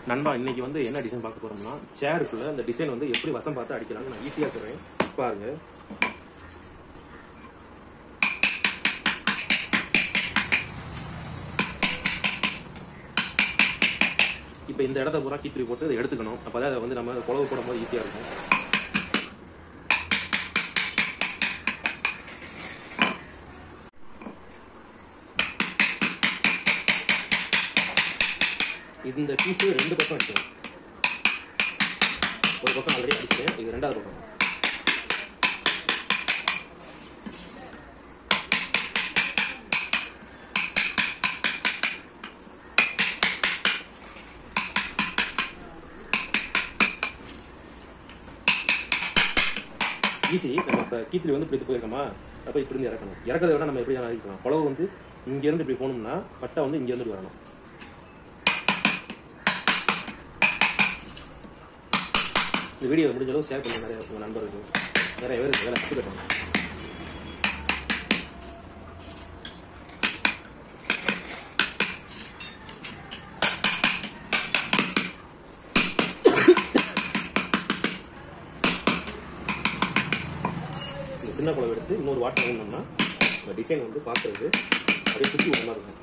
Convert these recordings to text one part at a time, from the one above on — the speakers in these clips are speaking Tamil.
நண்பா இன்னைக்கு வந்து என்ன டிசைன் பார்க்க போறோம்னா சேருக்குள்ள அந்த டிசைன் வந்து எப்படி வசம் பார்த்து அடிக்கலாம்னு நான் ஈஸியா சொல்றேன் பாருங்க. இப்போ இந்த இடத்த பூரா கீ3 போட்டு அதை எடுத்துக்கணும். அப்பதான் அதை வந்து நம்ம குழவு போடும்போது ஈஸியா இருக்கும். இந்த பீஸ் ரெண்டு பக்கம் அடிக்கணும். ஒரு பக்கம் ஆல்ரெடி அடிச்சிட்டேன், இது ரெண்டாவது பக்கம். ஈஸி. நம்ம இப்போ கீ3 வந்து இப்படி போயிருக்கோமா, அப்போ இப்படி இருந்து இறக்கணும். இறக்கிறத விட நம்ம எப்படி அடிக்கலாம், குழவு வந்து இங்கேருந்து இப்படி போகணும்னா பட்டை வந்து இங்கேருந்து வரணும். இந்த வீடியோ முடிஞ்ச அளவு ஷேர் பண்ணி நிறைய உங்கள் நண்பர்கள் நிறைய பேர் வேலை கற்றுக்கிட்டாங்க. இந்த சின்ன குழவை எடுத்து இன்னொரு வாட்டர் ஊனோம்னா இந்த டிசைன் வந்து பார்க்குறது அப்படியே சுற்றி விட மாதிரி இருக்கும்.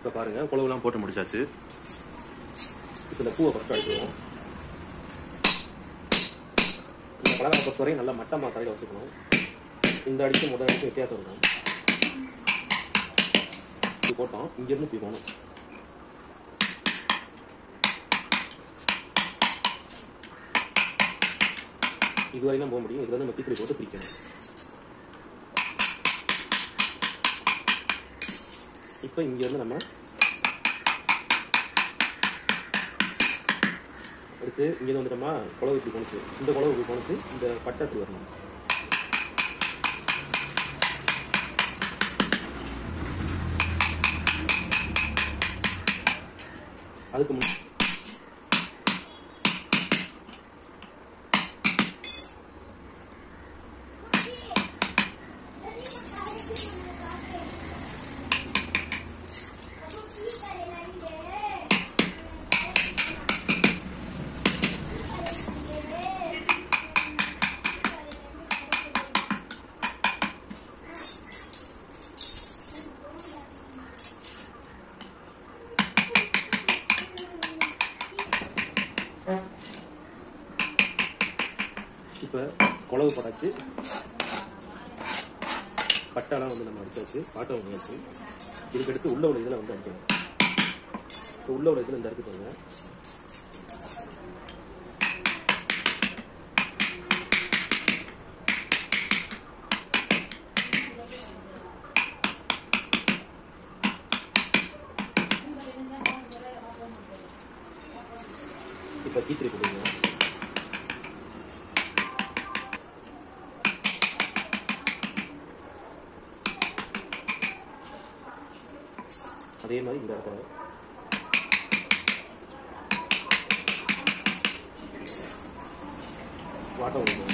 இப்போ பாருங்கள், குழவுலாம் போட்டு முடிச்சாச்சு. இப்போ இந்த பூவை ஃபஸ்ட்டு அடிச்சுடுவோம். இந்த கலரை பொறுத்தவரையும் நல்லா மட்டமாக தலையில் வச்சுக்கணும். இந்த அடிக்கும் முதல் அடிக்கும் வித்தியாசம் இருக்கும். இப்படி போட்டோம், இங்கேருந்து இப்படி போகணும். இதுவரையும் தான் போக முடியும். இது வந்து நம்ம கீ3 போட்டு பிரிக்கணும். இப்போ இங்கேருந்து நம்ம அடுத்து இங்கேருந்து வந்துட்டோமா, குழவு இப்படி போணுச்சு, இந்த குழவு இப்படி போணுச்சு, இந்த பட்டை இப்படி வரணும். அதுக்கு முன் இப்போ குழவு போட்டாச்சு, பட்டாலாம் வந்து நம்ம அடிச்சாச்சு, பாட்டை வாங்கியாச்சு. இதுக்கடுத்து உள்ள உள்ள இதில் வந்து அடிக்கணும். இப்போ உள்ள உள்ள இதில் இந்த இடத்துக்கு வாங்க. இப்போ கீ3 போடுங்க. அதே மாதிரி இந்த இடத்துல வாட்டர் விடுவோம்.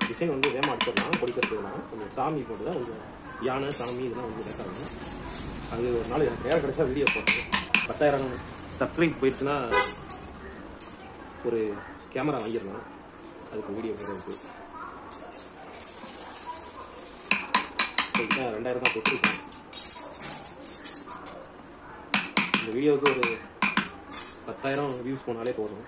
டிசைன் வந்து வேகமாக அடிச்சிடலாம். பொடிக்கிறதுலாம் கொஞ்சம் சாமி போட்டு தான் கொஞ்சம் யானை சாமி இதெல்லாம் வந்து கேட்காங்க. அது ஒரு நாள் எனக்கு நேரம் கிடைச்சா வீடியோ போடுறேன். 10,000 சப்ஸ்கிரைப் போயிடுச்சுன்னா ஒரு கேமரா வாங்கிடலாம். அதுக்கு வீடியோ போடுறதுக்கு 2000 தான் போட்டுருக்கேன். இந்த வீடியோவுக்கு ஒரு 10,000 வியூஸ் போனாலே போதும்.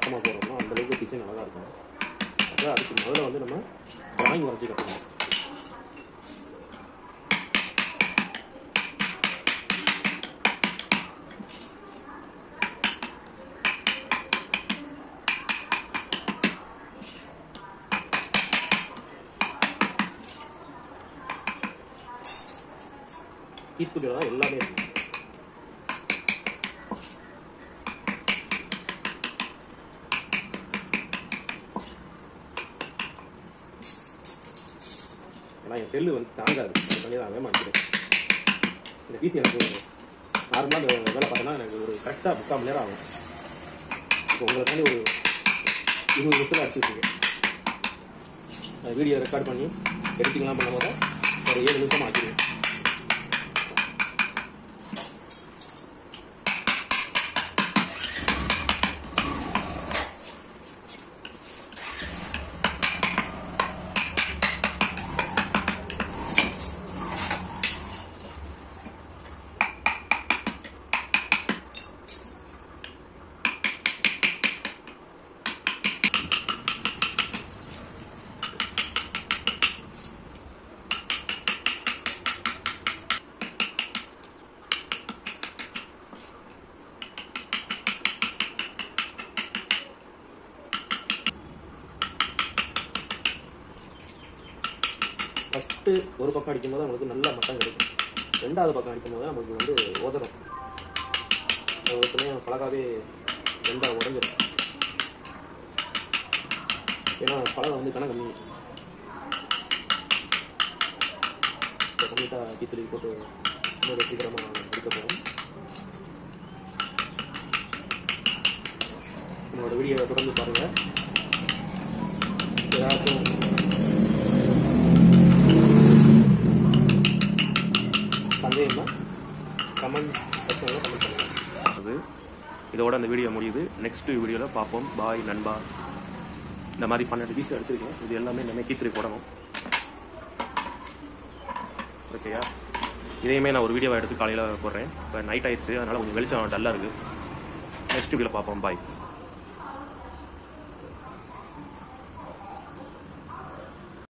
மொத்தமாக போடுறோமோ அந்தளவுக்கு டிசைன் அழகாக இருக்கும். அப்போ அதுக்கு முதல்ல வந்து நம்ம டிராயிங் வரைஞ்சி கற்றுக்கணும். கீத்துடியில் தான் எல்லாமே இருக்கும். ஏன்னா என் செல்லு வந்து தாங்காது, அது பண்ணி தான் வேமாக்கிறேன். இந்த பிசி எனக்கு நார்மலாக இந்த வேலை பார்த்தோன்னா எனக்கு ஒரு கரெக்டாக 3/4 மணி நேரம் ஆகும். இப்போ உங்களுக்காண்டி ஒரு 20 நிமிஷத்தில் அடிச்சுட்ருக்கேன். வீடியோ ரெக்கார்ட் பண்ணி எடிட்டிங்லாம் பண்ணும்போது ஒரு 7 நிமிஷம் ஆக்கிடுவேன். ஃபஸ்ட்டு ஒரு பக்கம் அடிக்கும்போது நம்மளுக்கு நல்ல மட்டம் கிடைக்கும். 2வது பக்கம் அடிக்கும்போது நம்மளுக்கு வந்து உதறும். ஒரு சமயம் பலகாவே ரெண்டாக உடஞ்சிடும். ஏன்னா பலகை வந்து கணக்கு கம்மி. இப்போ கம்மிட்டாக கீத்துளி போட்டு இன்னொரு சீக்கிரமாக எடுக்க போகிறோம். உங்களோட வீடியோவை தொடர்ந்து பாருங்கள். ஏதாச்சும் சந்தேகமா கமெண்ட் செக்ஷனில் கமெண்ட் பண்ணுங்கள். இதோட அந்த வீடியோ முடியுது. நெக்ஸ்ட் வீடியோவில் பார்ப்போம். பாய் நண்பா. இந்த மாதிரி 12 பீஸ் அடிச்சிருக்கேன். இது எல்லாமே கீத்துளி போடணும். ஓகேயா? இதையுமே நான் ஒரு வீடியோவை எடுத்து காலையில் போடுறேன். இப்போ நைட் ஆயிடுச்சு, அதனால் கொஞ்சம் வெளிச்சம் டல்லாக இருக்குது. நெக்ஸ்ட் வீடியோவில் பார்ப்போம். பாய்.